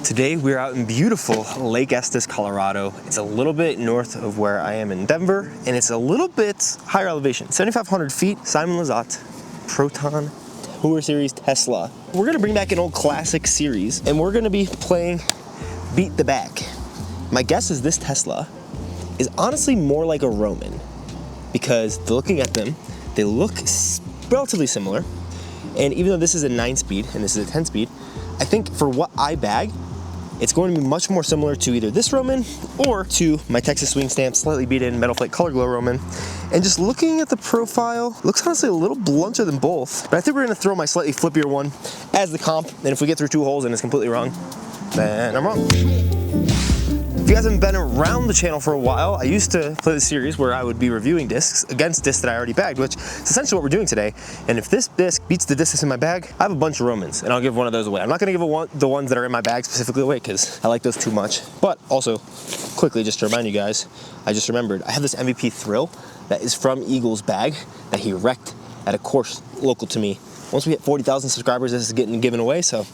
Today we're out in beautiful Lake Estes, Colorado. It's a little bit north of where I am in Denver, and it's a little bit higher elevation, 7,500 feet. Simon Lizotte, Proton Tour Series Tesla. We're gonna bring back an old classic series, and we're gonna be playing Beat the Bag. My guess is this Tesla is honestly more like a Roman, because looking at them, they look relatively similar. And even though this is a 9-speed and this is a 10-speed, I think for what I bag, it's going to be much more similar to either this Roman or to my Texas Swing Stamp slightly beat in Metal Flake Color Glow Roman. And just looking at the profile, looks honestly a little blunter than both, but I think we're gonna throw my slightly flippier one as the comp, and if we get through 2 holes and it's completely wrong, then I'm wrong. If you guys haven't been around the channel for a while, I used to play the series where I would be reviewing discs against discs that I already bagged, which is essentially what we're doing today. And if this disc beats the disc that's in my bag, I have a bunch of Romans, and I'll give one of those away. I'm not gonna give the ones that are in my bag specifically away, because I like those too much. But also, quickly, just to remind you guys, I just remembered, I have this MVP Thrill that is from Eagle's bag that he wrecked at a course local to me. Once we hit 40,000 subscribers, this is getting given away, so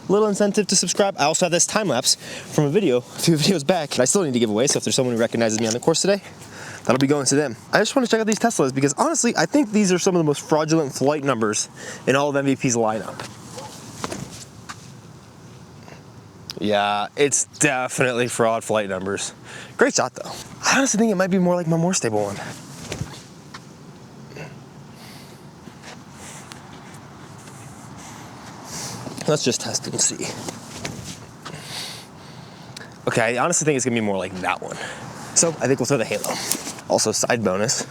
a little incentive to subscribe. I also have this time lapse from a few videos back, that I still need to give away, so if there's someone who recognizes me on the course today, that'll be going to them. I just want to check out these Teslas because honestly, I think these are some of the most fraudulent flight numbers in all of MVP's lineup. Yeah, it's definitely fraud flight numbers. Great shot though. I honestly think it might be more like my more stable one. Let's just test and see. Okay, I honestly think it's gonna be more like that one. So I think we'll throw the Halo. Also, side bonus,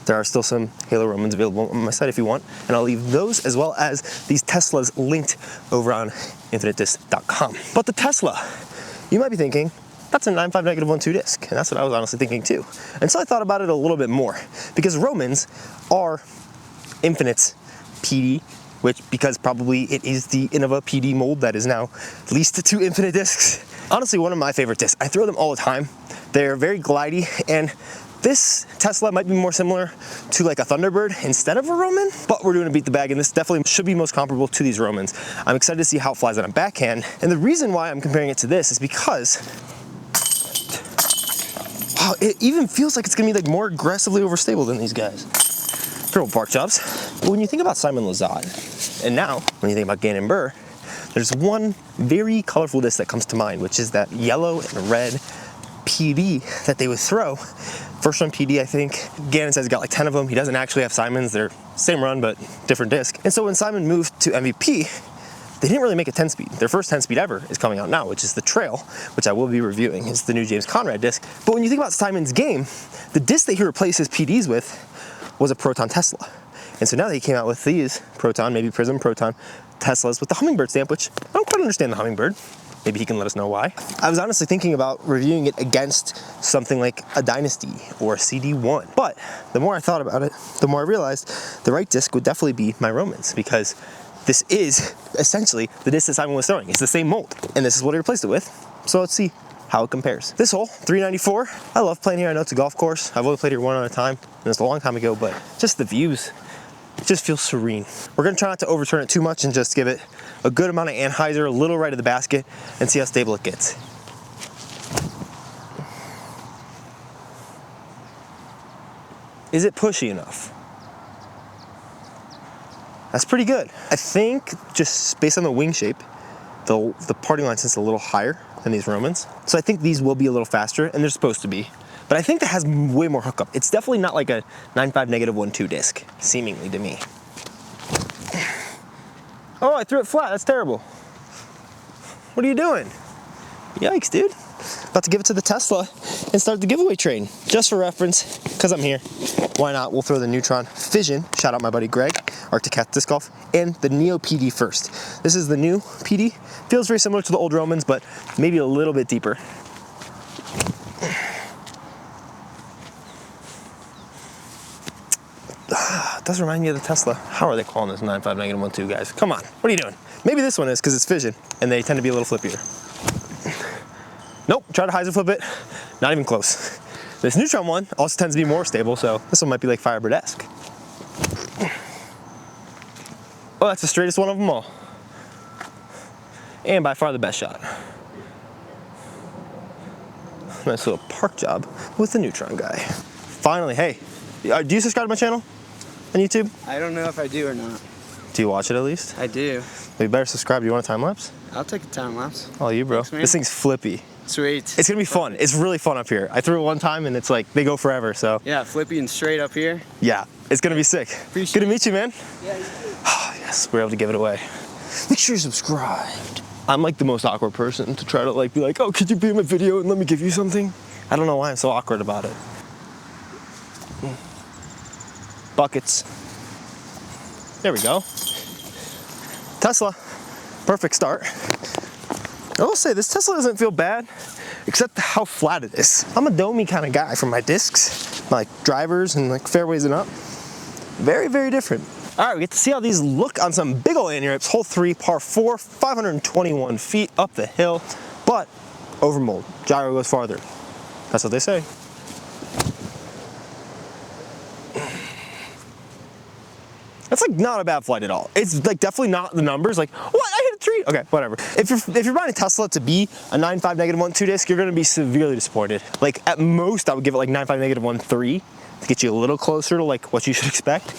there are still some Halo Romans available on my site if you want, and I'll leave those as well as these Teslas linked over on infinitedisc.com. But the Tesla, you might be thinking, that's a 9.5 -1.2 disc, and that's what I was honestly thinking too. And so I thought about it a little bit more, because Romans are Infinite's PD, because probably it is the Innova PD mold that is now leased to Infinite Discs. Honestly, one of my favorite discs. I throw them all the time. They're very glidey, and this Tesla might be more similar to like a Thunderbird instead of a Roman, but we're doing a Beat the Bag, and this definitely should be most comparable to these Romans. I'm excited to see how it flies on a backhand, and the reason why I'm comparing it to this is because wow, it even feels like it's gonna be like more aggressively overstable than these guys. Pretty old bark jobs. But when you think about Simon Lizotte, and now when you think about Gannon Buhr, there's one very colorful disc that comes to mind, which is that yellow and red PD that they would throw. First run PD, I think. Gannon says he got like 10 of them. He doesn't actually have Simon's. They're same run, but different disc. And so when Simon moved to MVP, they didn't really make a 10-speed. Their first 10-speed ever is coming out now, which is the Trail, which I will be reviewing. It's the new James Conrad disc. But when you think about Simon's game, the disc that he replaced his PDs with was a Proton Tesla. And so now that he came out with these Proton, maybe Prism Proton Teslas with the Hummingbird stamp, which I don't quite understand the Hummingbird. Maybe he can let us know why. I was honestly thinking about reviewing it against something like a Dynasty or a CD1. But the more I thought about it, the more I realized the right disc would definitely be my Romans, because this is essentially the disc that Simon was throwing. It's the same mold, and this is what he replaced it with. So let's see how it compares. This hole, 394. I love playing here. I know it's a golf course. I've only played here one at a time, and it's a long time ago, but just the views, it just feels serene. We're gonna try not to overturn it too much and just give it a good amount of anhyzer, a little right of the basket, and see how stable it gets. Is it pushy enough? That's pretty good. I think just based on the wing shape, the parting line is a little higher than these Romans. So I think these will be a little faster, and they're supposed to be. But I think that has way more hookup. It's definitely not like a 9.5 -1.2 disc, seemingly to me. Oh, I threw it flat, that's terrible. What are you doing? Yikes, dude. About to give it to the Tesla and start the giveaway train. Just for reference, because I'm here, why not? We'll throw the Neutron Fission, shout out my buddy Greg, Arctic Cat Disc Golf, and the Neo PD first. This is the new PD. Feels very similar to the old Romans, but maybe a little bit deeper. It does remind me of the Tesla. How are they calling this 9.5 -1.2, guys? Come on, what are you doing? Maybe this one is because it's Fission and they tend to be a little flippier. Nope, try to hyzer flip it, not even close. This Neutron one also tends to be more stable, so this one might be like Firebird-esque. Oh, that's the straightest one of them all. And by far the best shot. Nice little park job with the Neutron guy. Finally, hey, do you subscribe to my channel on YouTube? I don't know if I do or not. Do you watch it at least? I do. You better subscribe. Do you want a time lapse? I'll take a time lapse. Oh, you bro. Thanks, man. This thing's flippy. Sweet. It's gonna be fun. It's really fun up here. I threw it one time and it's like, they go forever, so. Yeah, flippy and straight up here. Yeah, it's gonna be sick. Appreciate Good to meet you, man. Yeah, you too. Oh, yes, we're able to give it away. Make sure you're subscribed. I'm like the most awkward person to try to like be like, oh, could you be in my video and let me give you something? I don't know why I'm so awkward about it. Buckets. There we go. Tesla, perfect start. I will say this Tesla doesn't feel bad, except how flat it is. I'm a domey kind of guy for my discs, like drivers and like fairways and up. Very, very different. All right, we get to see how these look on some big ol' anti-rips. Hole 3, par 4, 521 feet up the hill, but over mold. Gyro goes farther. That's what they say. That's like not a bad flight at all. It's like definitely not the numbers. Like, what? I hit a tree. Okay, whatever. If you're buying a Tesla to be a 9.5 -1.2 disc, you're gonna be severely disappointed. Like at most, I would give it like 9.5 -1.3 to get you a little closer to like what you should expect.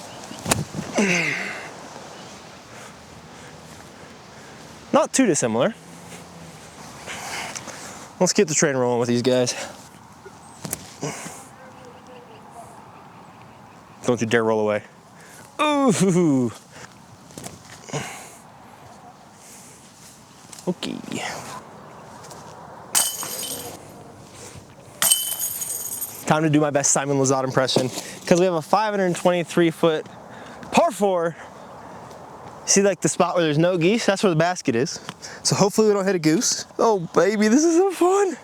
Not too dissimilar. Let's get the train rolling with these guys. Don't you dare roll away. Ooh. Okay. Time to do my best Simon Lizotte impression, because we have a 523-foot par 4. See like the spot where there's no geese? That's where the basket is. So hopefully we don't hit a goose. Oh baby, this is so fun.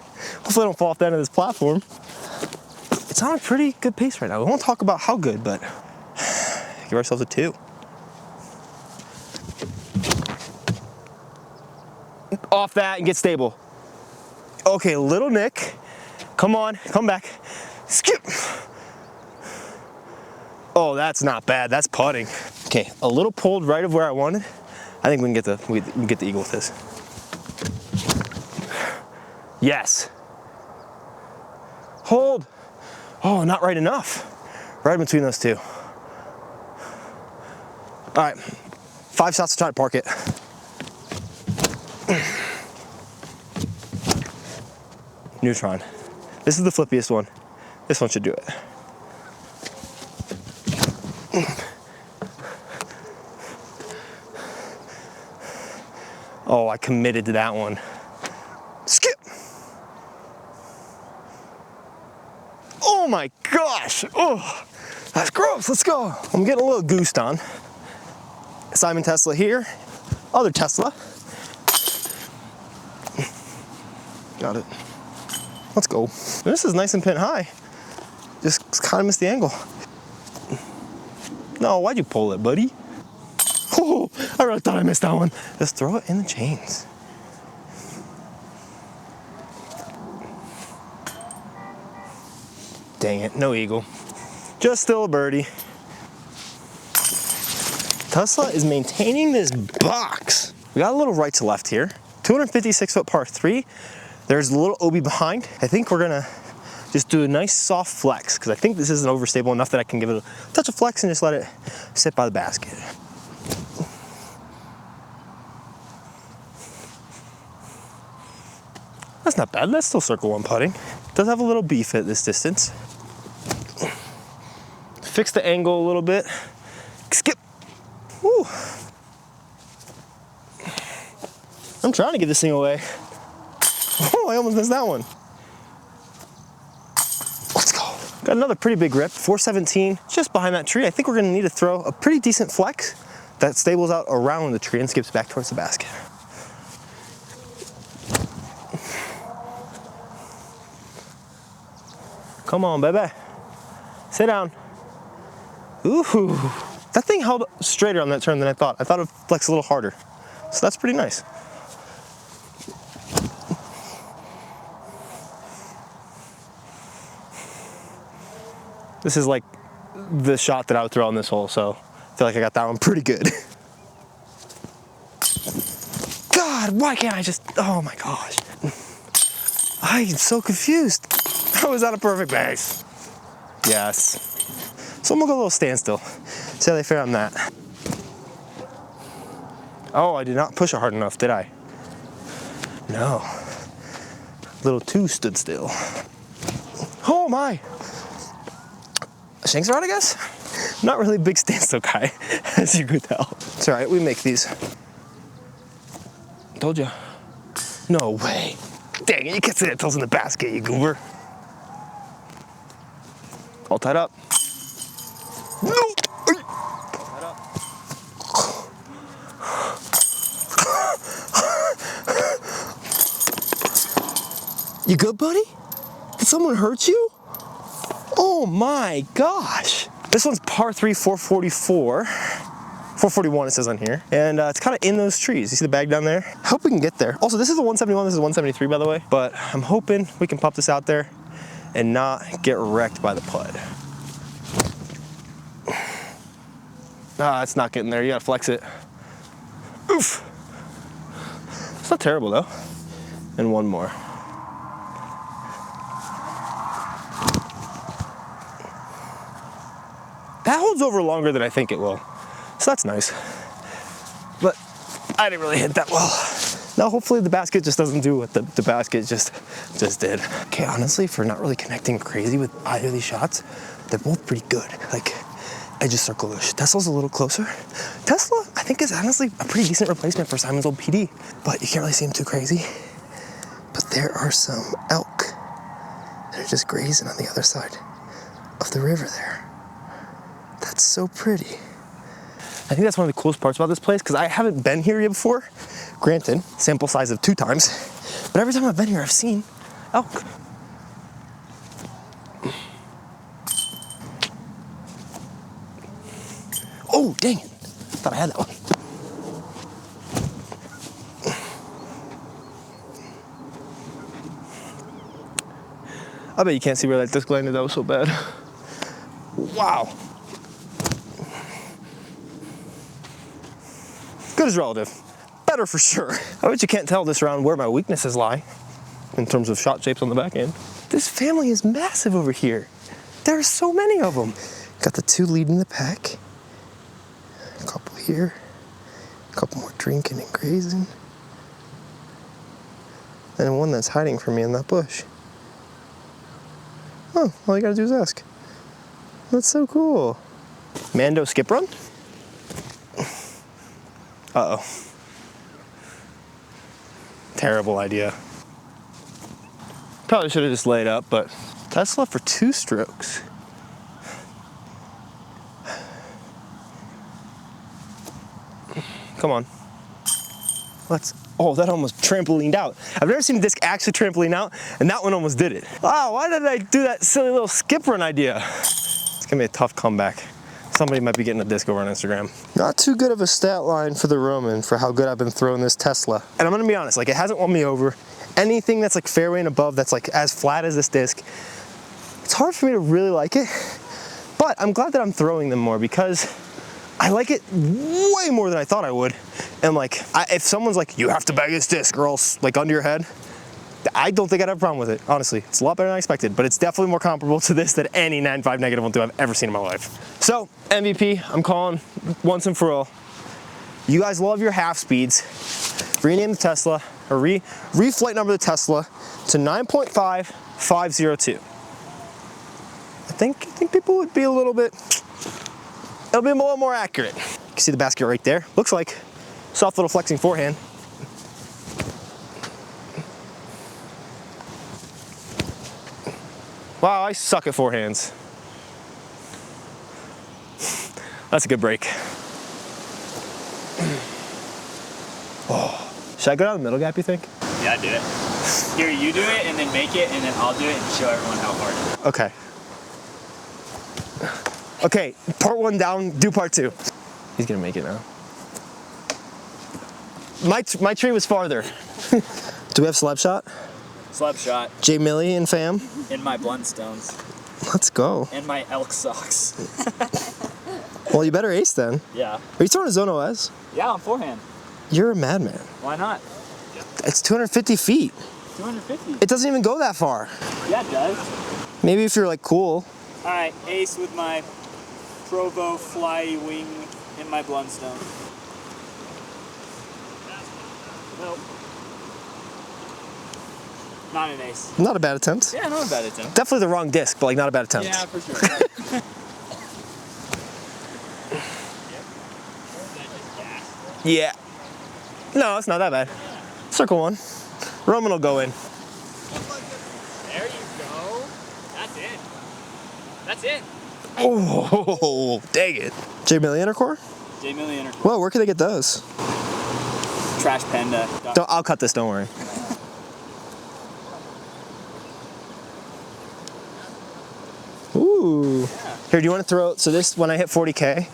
Hopefully I don't fall off the end of this platform. It's on a pretty good pace right now. We won't talk about how good, but give ourselves a 2. Off that and get stable. Okay, little Nick. Come on, come back. Skip. Oh, that's not bad. That's putting. Okay, a little pulled right of where I wanted. I think we can get the eagle with this. Yes. Hold. Oh, not right enough. Right in between those two. All right, 5 shots to try to park it. Neutron. This is the flippiest one. This one should do it. Oh, I committed to that one. Skip. Oh my gosh. Oh, that's gross. Let's go. I'm getting a little goosed on. Simon Tesla here. Other Tesla. Got it. Let's go. This is nice and pin high. Just kind of missed the angle. No, why'd you pull it, buddy? Oh, I really thought I missed that one. Just throw it in the chains. Dang it, no eagle. Just still a birdie. Tesla is maintaining this box. We got a little right to left here. 256-foot par 3. There's a little OB behind. I think we're gonna just do a nice soft flex, because I think this isn't overstable enough that I can give it a touch of flex and just let it sit by the basket. That's not bad. That's still circle 1 putting. Does have a little beef at this distance. Fix the angle a little bit. Skip. Woo. I'm trying to get this thing away. Oh, I almost missed that one. Let's go. Got another pretty big rip, 417, just behind that tree. I think we're gonna need to throw a pretty decent flex that stables out around the tree and skips back towards the basket. Come on, baby. Sit down. Ooh, that thing held straighter on that turn than I thought. I thought it would flex a little harder. So that's pretty nice. This is like the shot that I would throw on this hole, so I feel like I got that one pretty good. God, why can't I just, oh my gosh. I am so confused. How is that a perfect base? Yes. So I'm gonna go a little standstill. See how they fare on that. Oh, I did not push it hard enough, did I? No. A little too stood still. Oh my! A shanks rod, I guess? Not really a big standstill guy, as you could tell. It's all right, we make these. Told you. No way. Dang it, you can't say that till it's in the basket, you goober. All tied up. No! Tied up. You good, buddy? Did someone hurt you? Oh my gosh. This one's par 3, 444. 441 it says on here. And it's kind of in those trees. You see the bag down there? I hope we can get there. Also, this is a 171, this is a 173 by the way. But I'm hoping we can pop this out there and not get wrecked by the putt. Ah, it's not getting there. You gotta flex it. Oof. It's not terrible though. And one more. That holds over longer than I think it will. So that's nice. But I didn't really hit that well. Now hopefully the basket just doesn't do what the basket just did. Okay, honestly, for not really connecting crazy with either of these shots, they're both pretty good. Like, edge of circle-ish. Tesla's a little closer. Tesla, I think, is honestly a pretty decent replacement for Simon's old PD, but you can't really see him too crazy. But there are some elk that are just grazing on the other side of the river there. That's so pretty. I think that's one of the coolest parts about this place, because I haven't been here yet before. Granted, sample size of 2 times, but every time I've been here, I've seen elk. Oh, dang it. Thought I had that one. I bet you can't see where that disc landed. That was so bad. Wow. Good is relative. Better for sure. I bet you can't tell this round where my weaknesses lie in terms of shot shapes on the back end. This family is massive over here. There are so many of them. Got the 2 leading the pack. A couple here. A couple more drinking and grazing. And one that's hiding from me in that bush. Oh, all you gotta do is ask. That's so cool. Mando skip run? Uh-oh. Terrible idea. Probably should have just laid up, but Tesla for 2 strokes. Come on. Let's, oh, that almost trampolined out. I've never seen a disc actually trampoline out, and that one almost did it. Wow, why did I do that silly little skip run idea? It's gonna be a tough comeback. Somebody might be getting a disc over on Instagram. Not too good of a stat line for the Roman for how good I've been throwing this Tesla. And I'm gonna be honest, like, it hasn't won me over. Anything that's like fairway and above that's like as flat as this disc, it's hard for me to really like it. But I'm glad that I'm throwing them more, because I like it way more than I thought I would. And like, if someone's like, you have to bag this disc or else, like, under your head, I don't think I'd have a problem with it, honestly. It's a lot better than I expected, but it's definitely more comparable to this than any 9.5 -1.2 I've ever seen in my life. So, MVP, I'm calling once and for all. You guys love your half speeds. Rename the Tesla, or re-flight number the Tesla to 9.5502. I think people would be a little bit, it'll be a little more accurate. You can see the basket right there. Looks like soft little flexing forehand. Wow, I suck at forehands. That's a good break. Oh. Should I go down the middle gap, you think? Yeah, do it. Here, you do it, and then make it, and then I'll do it and show everyone how hard. Okay. Okay, part 1 down, do part 2. He's gonna make it now. My tree was farther. Do we have slab shot? Slap shot. J Millie and fam? In my Bluntstones. Let's go. And my elk socks. Well, you better ace then. Yeah. Are you throwing a zone OS? Yeah, on forehand. You're a madman. Why not? It's 250 feet. 250. It doesn't even go that far. Yeah, it does. Maybe if you're like cool. All right, ace with my Provo fly wing in my Blundstone. Nope. Not an ace. Not a bad attempt. Yeah, not a bad attempt. Definitely the wrong disc, but like not a bad attempt. Yeah, for sure. Yeah. No, it's not that bad. Circle one. Roman will go in. There you go. That's it. That's it. Oh, dang it. J Millionaire core? J Millionaire. Well, where can they get those? Trash Panda. I'll cut this, don't worry. Ooh. Yeah. Here, do you want to throw, so this, when I hit 40K,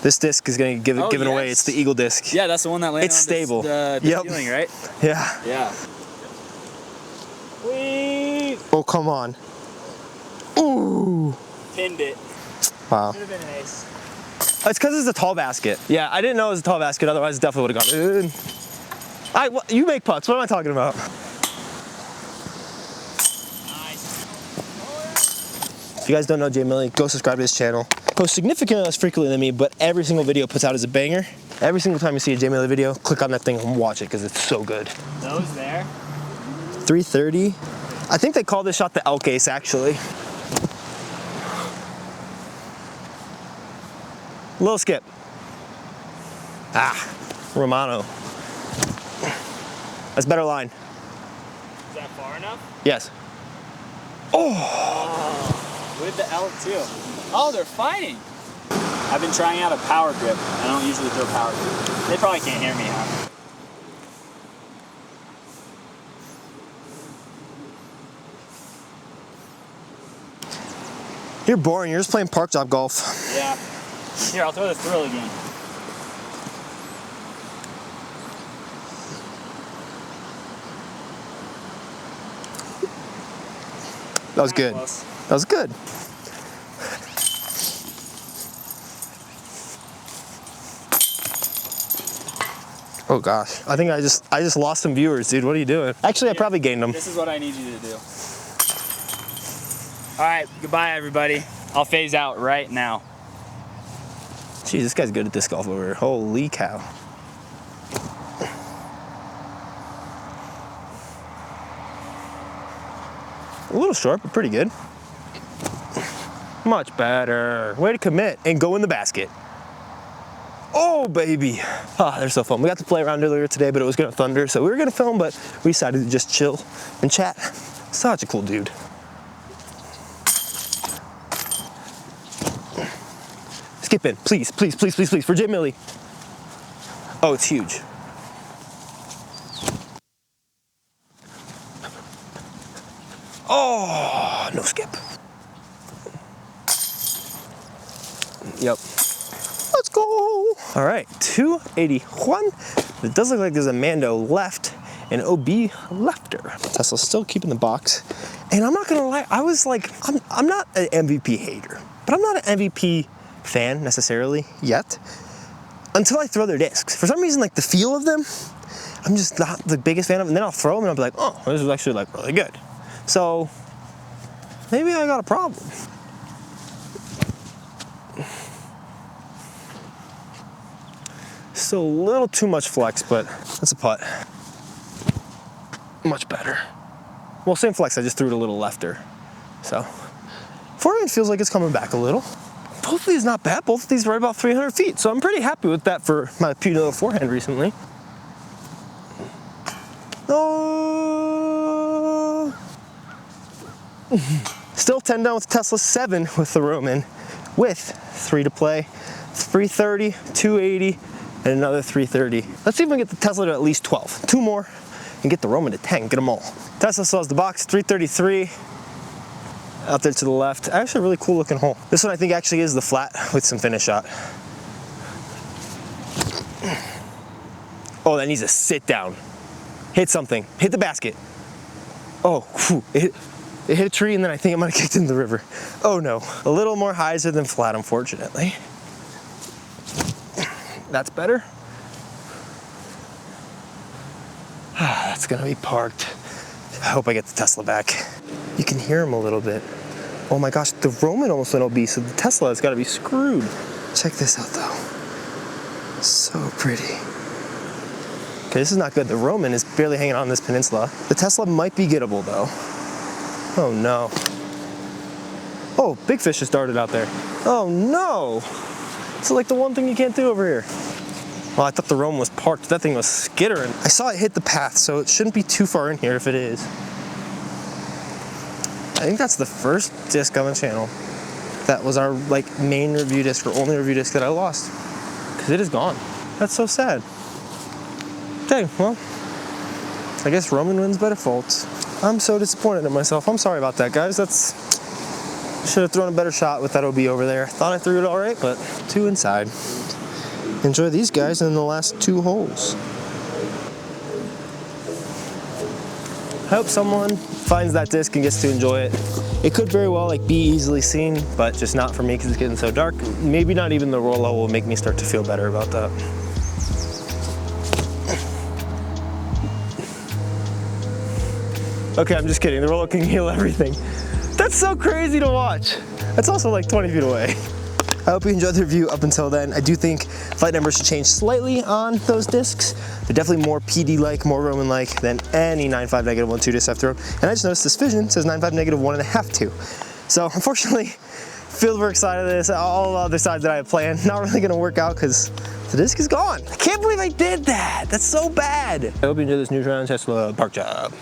this disc is going to give it given away. It's the Eagle disc. Yeah, that's the one that landed It's on stable. the Yep. ceiling, right? Yeah. Yeah. Whee! Oh, come on. Ooh. Pinned it. Wow. Could have been an ace. It's because it's a tall basket. Yeah, I didn't know it was a tall basket. Otherwise, it definitely would have gone. You make putts. What am I talking about? Nice. If you guys don't know Jay Millie, go subscribe to his channel. Posts significantly less frequently than me, but every single video puts out is a banger. Every single time you see a Jay Millie video, click on that thing and watch it because it's so good. Those there. 330. I think they call this shot the elk ace, actually. Little skip. Ah, Romano. That's better line. Is that far enough? Yes. With the elk too. Oh, they're fighting. I've been trying out a power grip. I don't usually throw power grip. They probably can't hear me, huh? You're boring. You're just playing park job golf. Yeah. Here, I'll throw the thrill again. That was good. Close. That was good. Oh gosh, I think I just lost some viewers, dude. What are you doing? Actually, I probably gained them. This is what I need you to do. All right, goodbye, everybody. I'll phase out right now. Jeez, this guy's good at disc golf over here. Holy cow. A little short, but pretty good. Much better. Way to commit and go in the basket. Oh, baby. Ah, they're so fun. We got to play around earlier today, but it was gonna thunder, so we were gonna film, but we decided to just chill and chat. Such a cool dude. Skip in, please, please, please, please, please, for Jay Millie. Oh, it's huge. Oh, no skip. Yep. Let's go. All right, 281. It does look like there's a Mando left and OB lefter. Tesla's still keeping the box. And I'm not gonna lie, I was like, I'm not an MVP hater, but I'm not an MVP fan necessarily yet until I throw their discs. For some reason, like the feel of them, I'm just not the biggest fan of, and then I'll throw them and I'll be like, oh, this is actually like really good. So maybe I got a problem. Still a little too much flex, but that's a putt. Much better. Well, same flex, I just threw it a little lefter. So, forehand feels like it's coming back a little. Both of these not bad, both of these right about 300 feet. So I'm pretty happy with that for my puny little forehand recently. Oh. Still 10 down with Tesla, 7 with the Roman, with 3 to play. 330, 280, and another 330. Let's see if we can get the Tesla to at least 12. 2 more, and get the Roman to 10, get them all. Tesla still has the box, 333. Out there to the left. Actually a really cool looking hole. This one I think actually is the flat with some finish shot. Oh, that needs a sit down. Hit something, hit the basket. Oh, whew. It hit a tree and then I think it might have kicked into the river. Oh no, a little more hyzer than flat, unfortunately. That's better. That's gonna be parked. I hope I get the Tesla back. You can hear him a little bit. Oh my gosh, the Roman almost went obese, so the Tesla has got to be screwed. Check this out though. So pretty. Okay, this is not good. The Roman is barely hanging on this peninsula. The Tesla might be gettable though. Oh no. Oh, big fish just darted out there. Oh no! It's like the one thing you can't do over here. Well, I thought the Roman was parked. That thing was skittering. I saw it hit the path, so it shouldn't be too far in here if it is. I think that's the first disc on the channel that was our like main review disc or only review disc that I lost. Because it is gone. That's so sad. Dang, well, I guess Roman wins by default. I'm so disappointed in myself. I'm sorry about that, guys. Should have thrown a better shot with that OB over there. Thought I threw it all right, but 2 inside. Enjoy these guys in the last 2 holes. I hope someone finds that disc and gets to enjoy it. It could very well like be easily seen, but just not for me because it's getting so dark. Maybe not even the roll level will make me start to feel better about that. Okay, I'm just kidding. The roller can heal everything. That's so crazy to watch. That's also like 20 feet away. I hope you enjoyed the review up until then. I do think flight numbers should change slightly on those discs. They're definitely more PD-like, more Roman-like than any 9.5 -1.2 disc I've thrown. And I just noticed this Fission says 9.5 -1.5.2. So unfortunately, field work side of this, all the other sides that I had planned, not really gonna work out because the disc is gone. I can't believe I did that. That's so bad. I hope you enjoyed this new round Tesla park job.